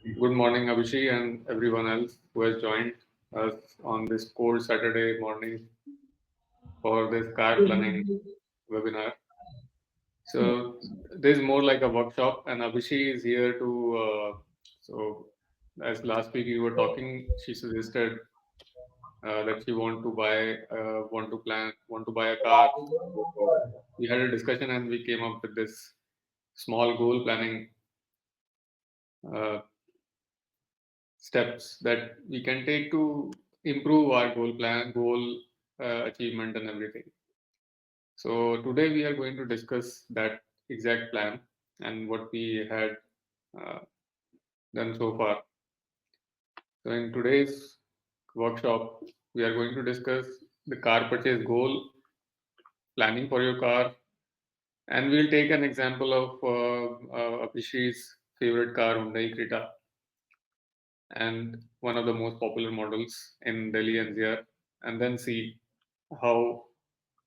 Good morning, Abhishek, and everyone else who has joined us on this cold Saturday morning for this car planning webinar. So, this is more like a workshop, and Abhishek is here to. So, as last week we were talking, she suggested that she want to buy a car. So, we had a discussion, and we came up with this small goal planning uh, steps that we can take to improve our goal achievement and everything. So today we are going to discuss that exact plan and what we had uh, done so far. So in today's workshop, we are going to discuss the car purchase goal, planning for your car, and we'll take an example of Abhishek's favorite car, Hyundai Creta, and one of the most popular models in Delhi NCR, and then see how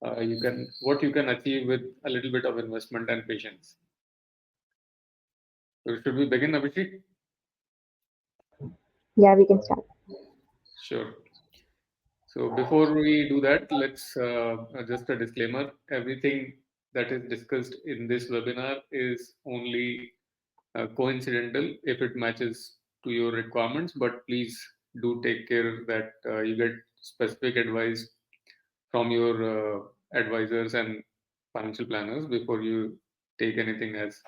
what you can achieve with a little bit of investment and patience. So should we begin, Abhishek? Yeah, we can start. Sure. So before we do that, let's just a disclaimer. Everything that is discussed in this webinar is only coincidental if it matches to your requirements, but please do take care that you get specific advice from your advisors and financial planners before you take anything as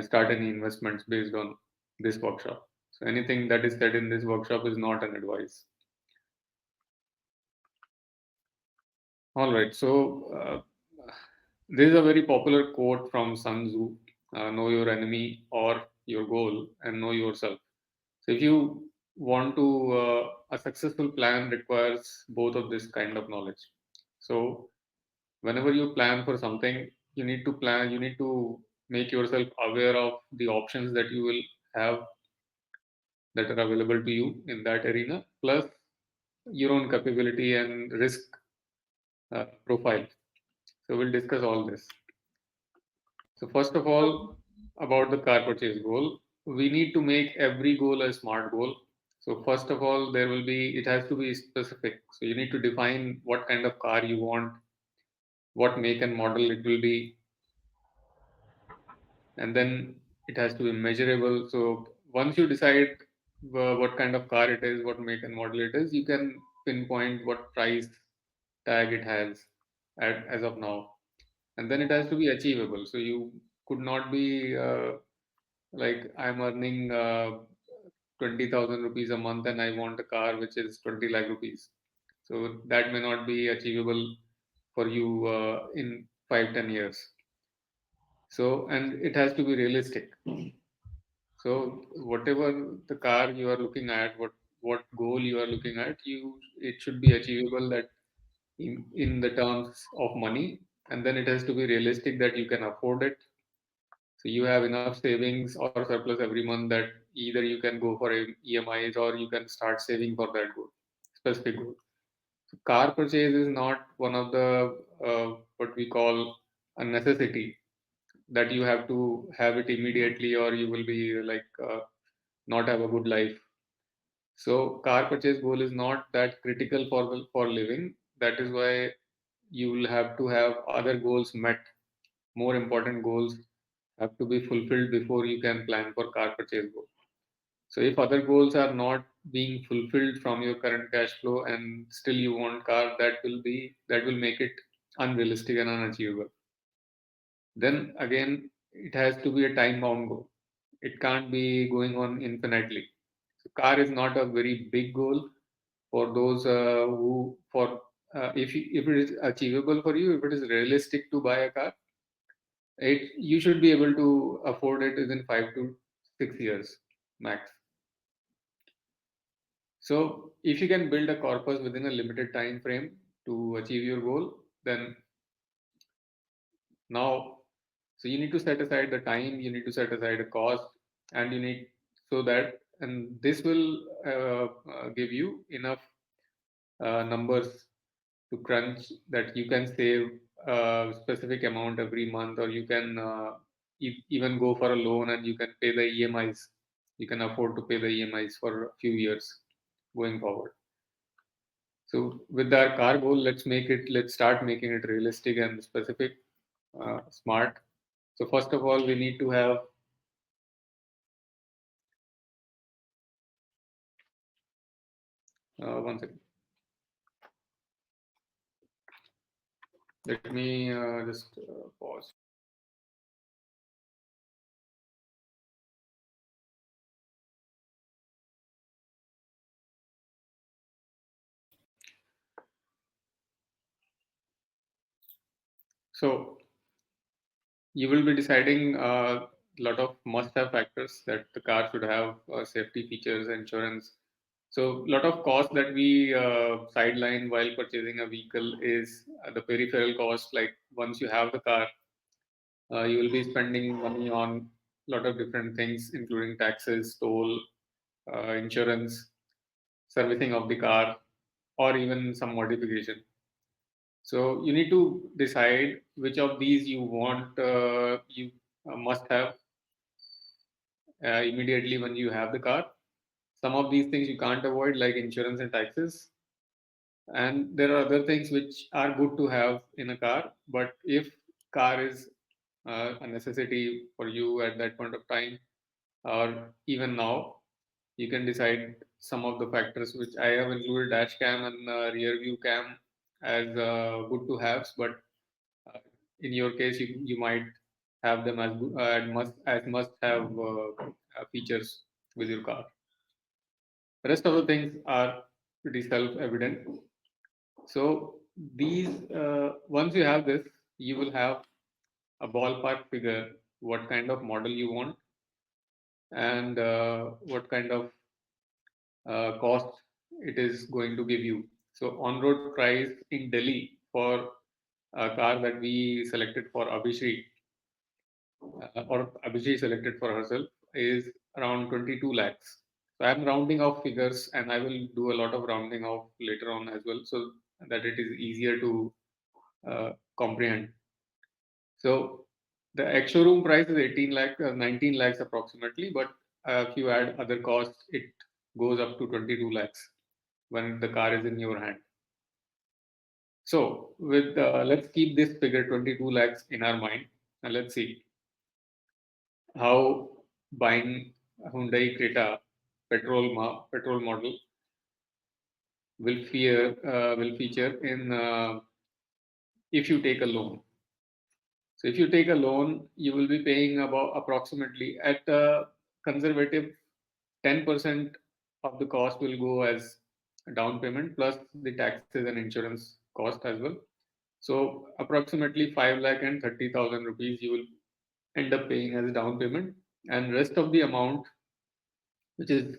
start any investments based on this workshop. So anything that is said in this workshop is not an advice. All right. So this is a very popular quote from Sun Tzu: "Know your enemy or your goal, and know yourself." So if you want to, a successful plan requires both of this kind of knowledge. So whenever you plan for something, you need to make yourself aware of the options that you will have that are available to you in that arena, plus your own capability and risk profile. So we'll discuss all this. So first of all, about the car purchase goal, we need to make every goal a smart goal. So first of all, it has to be specific. So you need to define what kind of car you want, what make and model it will be, and then it has to be measurable. So once you decide what kind of car it is, what make and model it is, you can pinpoint what price tag it has as of now, and then it has to be achievable. So you could not be like I'm earning 20,000 rupees a month and I want a car which is 20 lakh rupees. So that may not be achievable for you in 5-10 years. So and it has to be realistic. So whatever the car you are looking at, what goal you are looking at, you it should be achievable that in the terms of money, and then it has to be realistic that you can afford it. So you have enough savings or surplus every month that either you can go for EMIs or you can start saving for that goal, specific goal. So car purchase is not one of the what we call a necessity that you have to have it immediately or you will be like not have a good life. So car purchase goal is not that critical for living. That is why you will have to have other goals met. More important goals have to be fulfilled before you can plan for car purchase goal. So if other goals are not being fulfilled from your current cash flow and still you want car, that will make it unrealistic and unachievable. Then again, it has to be a time bound goal. It can't be going on infinitely. So car is not a very big goal for those who for if it is achievable for you, if it is realistic to buy a car, it you should be able to afford it within 5 to 6 years max. So if you can build a corpus within a limited time frame to achieve your goal, then now so you need to set aside the time, you need to set aside a cost, and you need so that and this will give you enough numbers to crunch that you can save a specific amount every month, or you can even go for a loan and you can pay the EMIs you can afford to pay the EMIs for a few years going forward. So with our car goal, let's start making it realistic and specific, smart. So first of all, we need to have one second. Let me just pause. So you will be deciding a lot of must-have factors that the car should have: safety features, insurance. So a lot of cost that we sideline while purchasing a vehicle is the peripheral cost. Like once you have the car, you will be spending money on a lot of different things, including taxes, toll, insurance, servicing of the car, or even some modification. So you need to decide which of these you want, you must have immediately when you have the car. Some of these things you can't avoid, like insurance and taxes. And there are other things which are good to have in a car, but if car is a necessity for you at that point of time, or even now, you can decide some of the factors which I have included: dash cam and rear view cam as good to haves, but uh, in your case, you might have them as must have features with your car. The rest of the things are pretty self evident. So these once you have this, you will have a ballpark figure what kind of model you want, and what kind of cost it is going to give you. So on-road price in Delhi for a car that we selected for Abhishek, or Abhishek selected for herself, is around 22 lakhs. So I'm rounding off figures, and I will do a lot of rounding off later on as well, so that it is easier to comprehend. So the ex-showroom price is 18 lakh, 19 lakhs approximately, but if you add other costs, it goes up to 22 lakhs when the car is in your hand. So with let's keep this figure 22 lakhs in our mind, and let's see how buying a Hyundai Creta petrol model will feature in if you take a loan. So if you take a loan, you will be paying about approximately at a conservative 10% of the cost will go as a down payment plus the taxes and insurance cost as well. So approximately 5 lakh and 30,000 rupees you will end up paying as a down payment, and rest of the amount, which is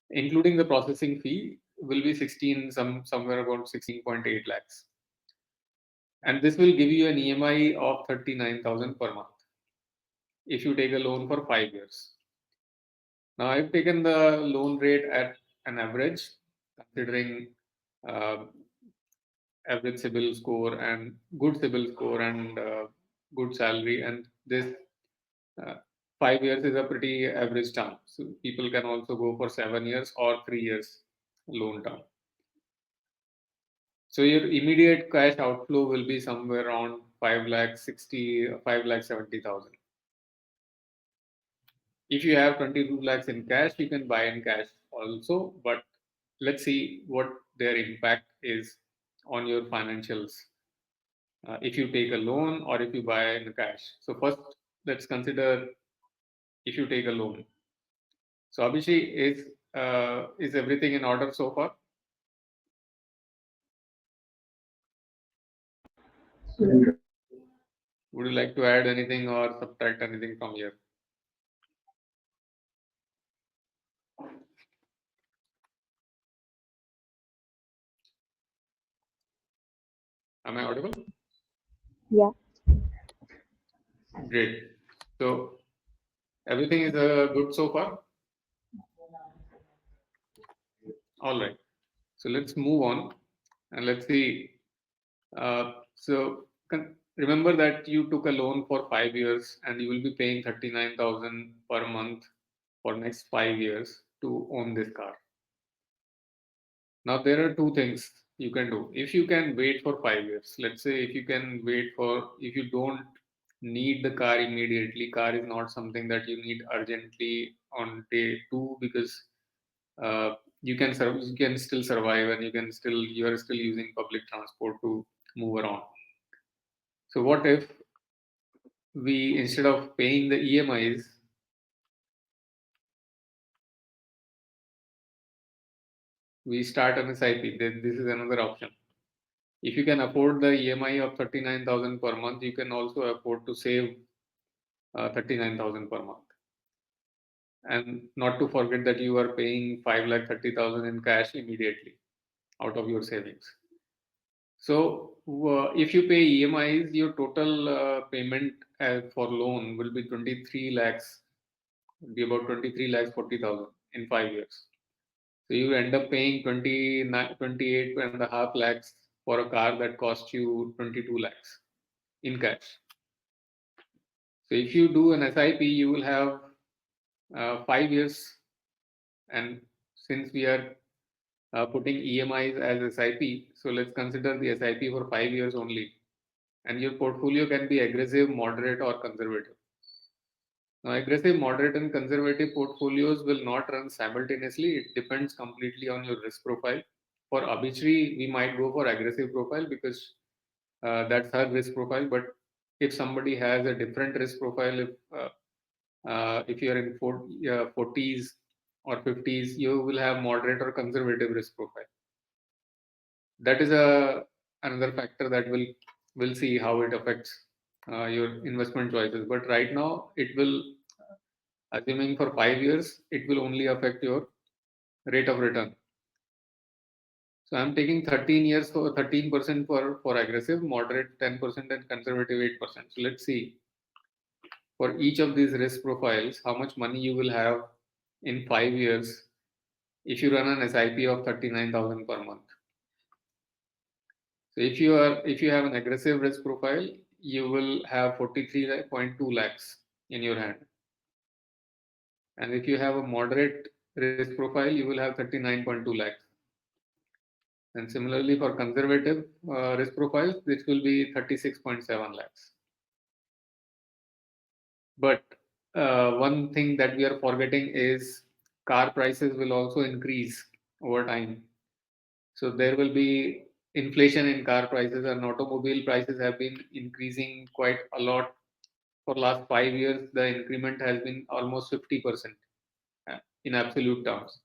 including the processing fee, will be somewhere about 16.8 lakhs, and this will give you an EMI of 39,000 per month if you take a loan for 5 years. Now I've taken the loan rate at an average, considering uh, average CIBIL score and good CIBIL score and good salary, and this uh, 5 years is a pretty average term. So people can also go for 7 years or 3 years loan term. So your immediate cash outflow will be somewhere around 5 lakh 70,000. If you have 22 lakhs in cash, you can buy in cash also, but let's see what their impact is on your financials if you take a loan or if you buy in cash. So first, let's consider if you take a loan. So Abhishek, is everything in order so far? Would you like to add anything or subtract anything from here? Am I audible? Yeah. Great. So everything is good so far. All right. So let's move on and let's see. Remember that you took a loan for 5 years and you will be paying 39,000 per month for next 5 years to own this car. Now there are two things you can do. If you can wait for 5 years, let's say if you don't need the car immediately, car is not something that you need urgently on day two, because uh, you can still survive, and you are still using public transport to move around. So what if we, instead of paying the EMIs, we start an SIP? Then this is another option. If you can afford the EMI of 39,000 per month, you can also afford to save 39,000 per month. And not to forget that you are paying 5,30,000 in cash immediately out of your savings. So if you pay EMIs, your total payment for loan will be 23 lakhs, will be about 23 lakhs 40,000 in 5 years. So you end up paying 28 and a half lakhs for a car that costs you 22 lakhs in cash. So if you do an SIP, you will have 5 years, and since we are putting EMIs as SIP, so let's consider the SIP for 5 years only, and your portfolio can be aggressive, moderate, or conservative. Now, aggressive, moderate, and conservative portfolios will not run simultaneously. It depends completely on your risk profile. For Abhichri, we might go for aggressive profile because that's her risk profile. But if somebody has a different risk profile, if you are in 40s or 50s, you will have moderate or conservative risk profile. That is another factor that will see how it affects your investment choices. But right now, it will, assuming for 5 years, it will only affect your rate of return. So I'm taking 13 years for 13% for aggressive, moderate 10%, and conservative 8%. So let's see for each of these risk profiles how much money you will have in 5 years if you run an SIP of 39,000 per month. So if you have an aggressive risk profile, you will have 43.2 lakhs in your hand. And if you have a moderate risk profile, you will have 39.2 lakhs. And similarly for conservative risk profiles, this will be 36.7 lakhs. But one thing that we are forgetting is car prices will also increase over time. So there will be inflation in car prices, and automobile prices have been increasing quite a lot. For last 5 years, the increment has been almost 50% in absolute terms.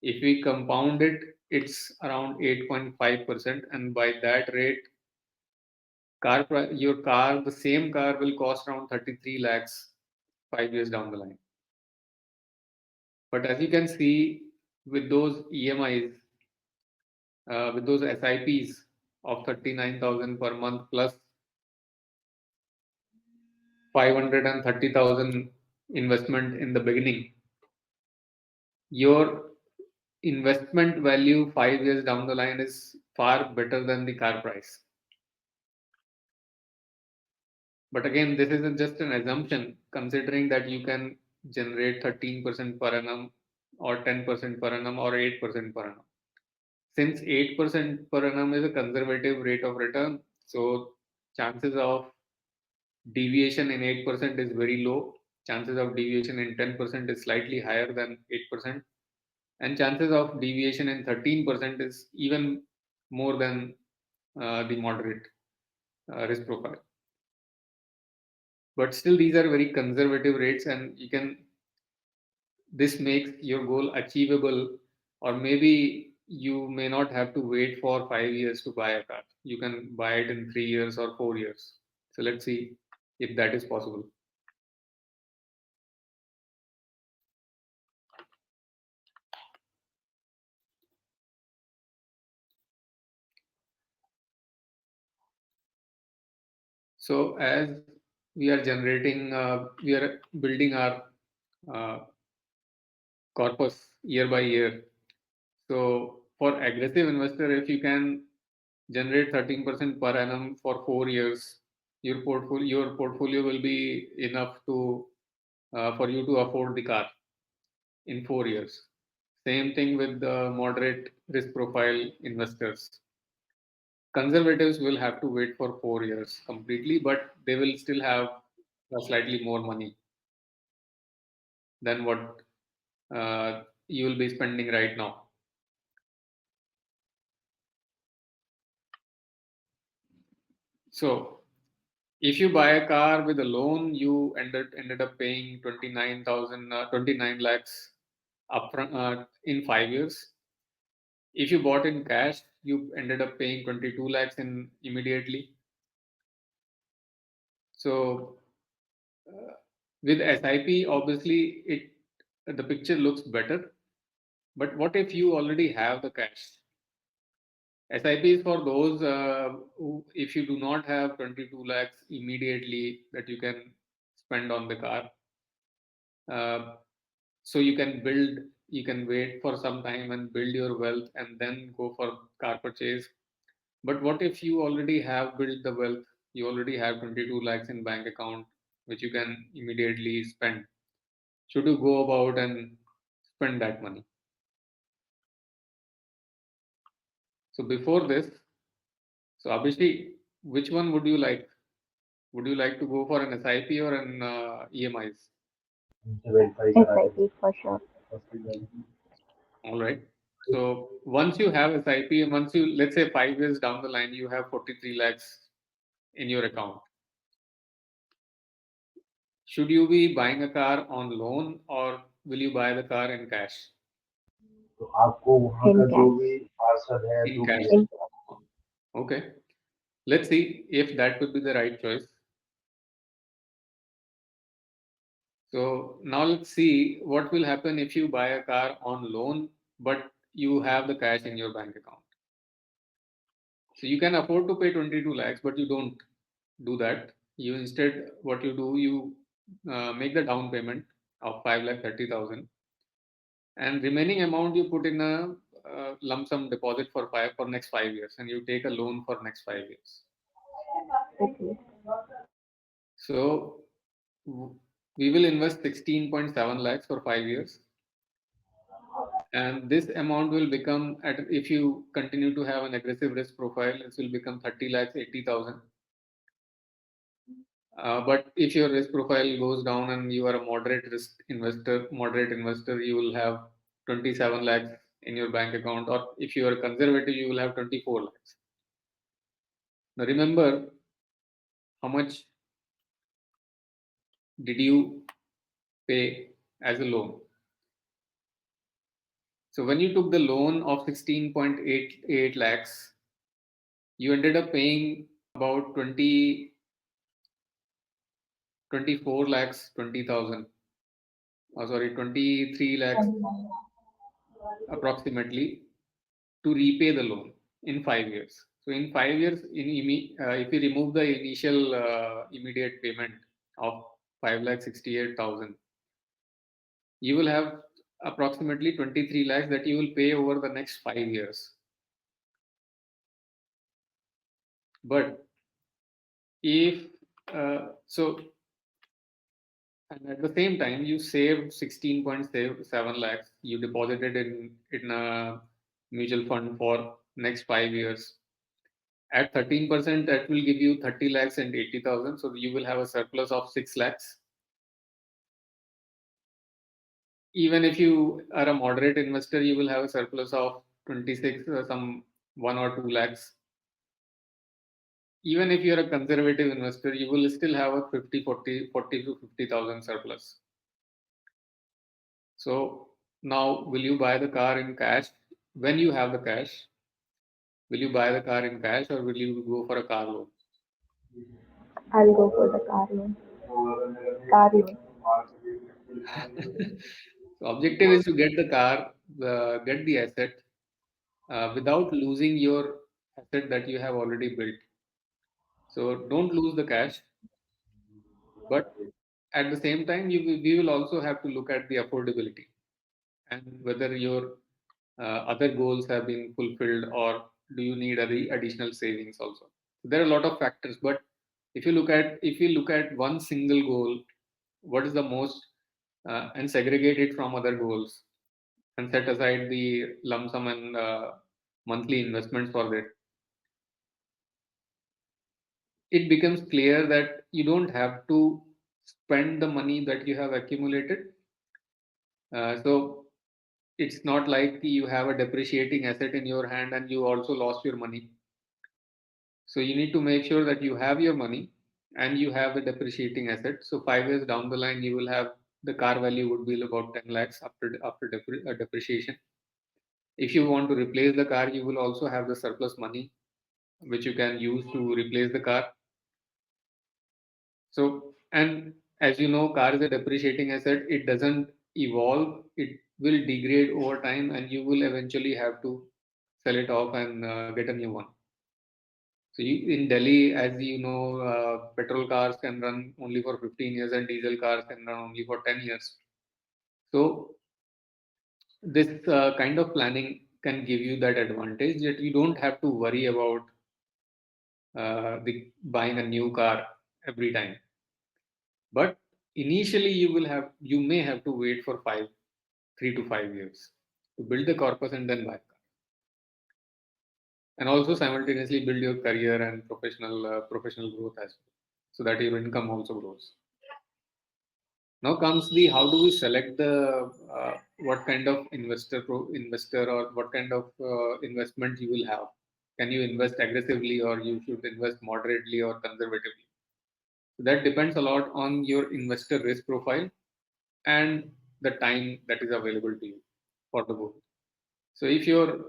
If we compound it, it's around 8.5%, and by that rate, the same car will cost around 33 lakhs 5 years down the line. But as you can see, with those EMIs, with those SIPs of 39,000 per month plus 530,000 investment in the beginning, your investment value 5 years down the line is far better than the car price. But again, this isn't just an assumption, considering that you can generate 13% per annum, or 10% per annum, or 8% per annum. Since 8% per annum is a conservative rate of return, so chances of deviation in 8% is very low. Chances of deviation in 10% is slightly higher than 8%. And chances of deviation in 13% is even more than the moderate risk profile. But still, these are very conservative rates, and this makes your goal achievable. Or maybe you may not have to wait for 5 years to buy a car. You can buy it in 3 years or 4 years. So let's see if that is possible. So as we are building our uh, corpus year by year. So for aggressive investor, if you can generate 13% per annum for 4 years, your portfolio will be enough to for you to afford the car. in 4 years. Same thing with the moderate risk profile investors. Conservatives will have to wait for 4 years completely, but they will still have slightly more money than what you will be spending right now. So, if you buy a car with a loan, you ended up paying 29 lakhs upfront in 5 years. If you bought in cash, you ended up paying 22 lakhs in immediately. So, uh, with SIP, obviously, the picture looks better. But what if you already have the cash? SIP is for those who, if you do not have 22 lakhs immediately that you can spend on the car, uh, so you can wait for some time and build your wealth and then go for car purchase. But what if you already have built the wealth? You already have 22 lakhs in bank account, which you can immediately spend. Should you go about and spend that money? So before this, so obviously, which one would you like? Would you like to go for an SIP or an EMIs? SIP for sure. All right. So once you have SIP, and once you, let's say 5 years down the line, you have 43 lakhs in your account. Should you be buying a car on loan or will you buy the car in cash? In In cash. cash. Okay. Let's see if that would be the right choice. So now let's see what will happen if you buy a car on loan, but you have the cash in your bank account. So you can afford to pay 22 lakhs, but you don't do that. You instead, what you do, you make the down payment of 5,30,000, and remaining amount you put in a lump sum deposit for next 5 years, and you take a loan for next 5 years. Okay. So we will invest 16.7 lakhs for 5 years, and this amount will become at, if you continue to have an aggressive risk profile, it will become 30 lakhs 80,000. But if your risk profile goes down and you are a moderate investor, you will have 27 lakhs in your bank account. Or if you are conservative, you will have 24 lakhs. Now remember, how much did you pay as a loan? So when you took the loan of 16.88 lakhs, you ended up paying about 24 lakhs 20,000. Oh, sorry, 23 lakhs approximately to repay the loan in 5 years. So in 5 years, if you remove the initial immediate payment of 5,68,000, you will have approximately 23 lakhs that you will pay over the next 5 years. But if so, and at the same time, you saved 16.7 lakhs, you deposited in a mutual fund for next 5 years. At 13%, that will give you 30 lakhs and 80,000. So you will have a surplus of 6 lakhs. Even if you are a moderate investor, you will have a surplus of 26, some 1 or 2 lakhs. Even if you're a conservative investor, you will still have a 40 to 50,000 surplus. So now, will you buy the car in cash? When you have the cash, will you buy the car in cash or will you go for a car loan? I'll go for the car loan. Car loan. So objective is to get the car, get the asset without losing your asset that you have already built. So don't lose the cash, but at the same time, we will also have to look at the affordability and whether your other goals have been fulfilled or do you need any additional savings also. There are a lot of factors, but if you look at one single goal, what is the most and segregate it from other goals and set aside the lump sum and monthly investments for that. It becomes clear that you don't have to spend the money that you have accumulated. So it's not like you have a depreciating asset in your hand and you also lost your money. So you need to make sure that you have your money and you have the depreciating asset. So 5 years down the line, you will have the car value would be about 10 lakhs after depreciation. If you want to replace the car, you will also have the surplus money which you can use to replace the car. So, and as you know, car is a depreciating asset. It doesn't evolve. It will degrade over time, and you will eventually have to sell it off and get a new one. So, in Delhi, as you know, petrol cars can run only for 15 years, and diesel cars can run only for 10 years. So, this kind of planning can give you that advantage that you don't have to worry about the buying a new car every time. But initially, you may have to wait for 3 to 5 years to build the corpus and then buy a car, and also simultaneously build your career and professional growth as well, so that your income also grows. Now comes the how do we select the what kind of investor or what kind of investment you will have. Can you invest aggressively or you should invest moderately or conservatively? So that depends a lot on your investor risk profile and the time that is available to you for the goal. So if you're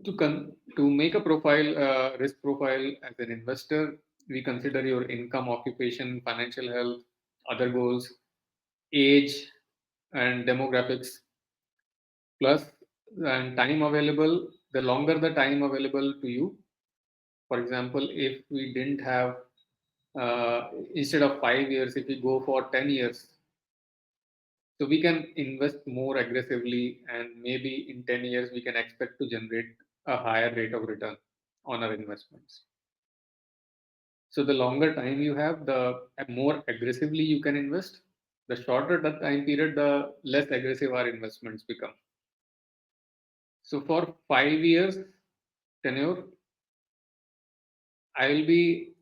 to make a profile risk profile as an investor, we consider your income, occupation, financial health, other goals, age, and demographics, plus and time available. The longer the time available to you, for example, if we didn't have instead of 5 years, if we go for 10 years, so we can invest more aggressively, and maybe in 10 years we can expect to generate a higher rate of return on our investments. So the longer time you have, the more aggressively you can invest. The shorter the time period, the less aggressive our investments become. So for 5 years tenure, I will be,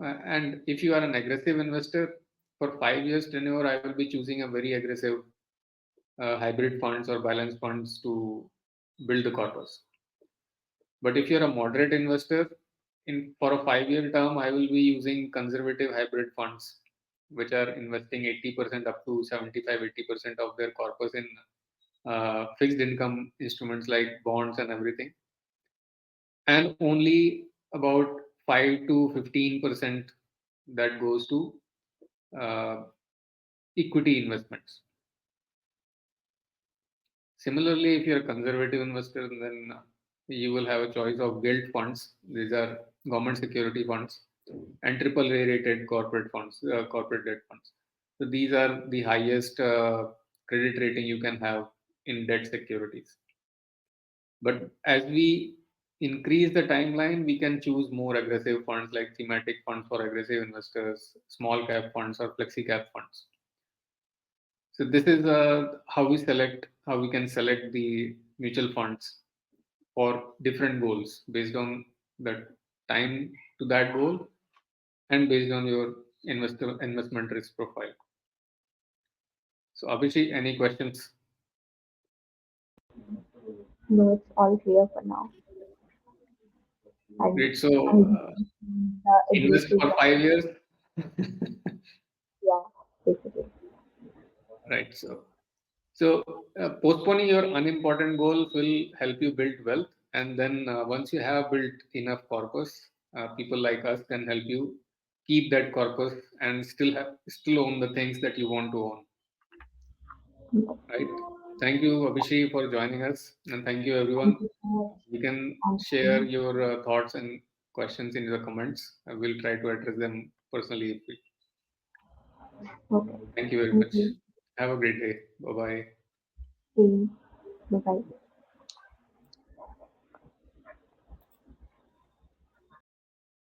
and if you are an aggressive investor, for 5 years tenure, I will be choosing a very aggressive hybrid funds or balance funds to build the corpus. But if you're a moderate investor, in for a 5 year term, I will be using conservative hybrid funds, which are investing 80% up to 75-80% of their corpus in fixed income instruments like bonds and everything, and only about 5 to 15% that goes to uh, equity investments. Similarly, if you're a conservative investor, then you will have a choice of gilt funds. These are government security funds and AAA rated corporate funds, corporate debt funds. So these are the highest credit rating you can have in debt securities. But as we increase the timeline, we can choose more aggressive funds like thematic funds for aggressive investors, small cap funds, or flexi cap funds. So this is how we can select the mutual funds for different goals based on the time to that goal and based on your investment risk profile. So Abhishek, any questions? No, it's all clear for now. And Great. So I agree invest to for that. 5 years, Yeah, basically. right? So postponing your unimportant goals will help you build wealth, and then once you have built enough corpus, people like us can help you keep that corpus and still own the things that you want to own. Right? Thank you, Abhishek, for joining us, and thank you, Thank everyone. you so much. You can share And your thoughts and questions in the comments. I will try to address them personally. If we. okay. Thank you very Thank much. you. Have a great day. Bye bye. See you. Bye bye.